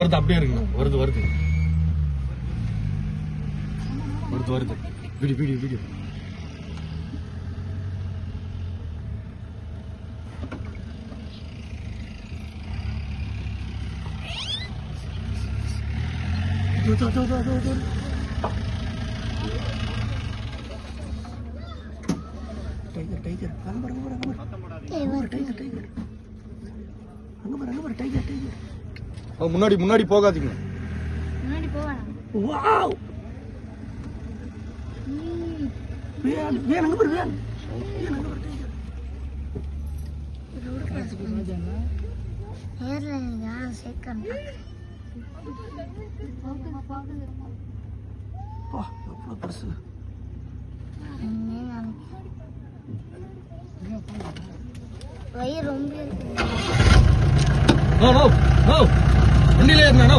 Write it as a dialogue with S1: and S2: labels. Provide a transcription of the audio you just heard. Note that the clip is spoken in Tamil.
S1: வருது அப்படியே இருக்குண்ணா. வருது வருது வருது வருது. Video video video. Tiger tiger அங்க பாரு டைகர் டைகர் அங்க பாரு டைகர் டைகர். முன்னாடி முன்னாடி போகாதீங்க.
S2: முன்னாடி போவானா?
S1: வாவ் வேன் வேன் அங்க பாரு வேன் வேன் அங்க பாரு டைகர்.
S2: நேர்ல யாரும் சேர்க்கணும்.
S1: பா எவ்வளவு பெருசு.
S2: வயிறு ரொம்ப இருக்கு.
S1: நோ நோ நோ வண்டியில ஏறினா.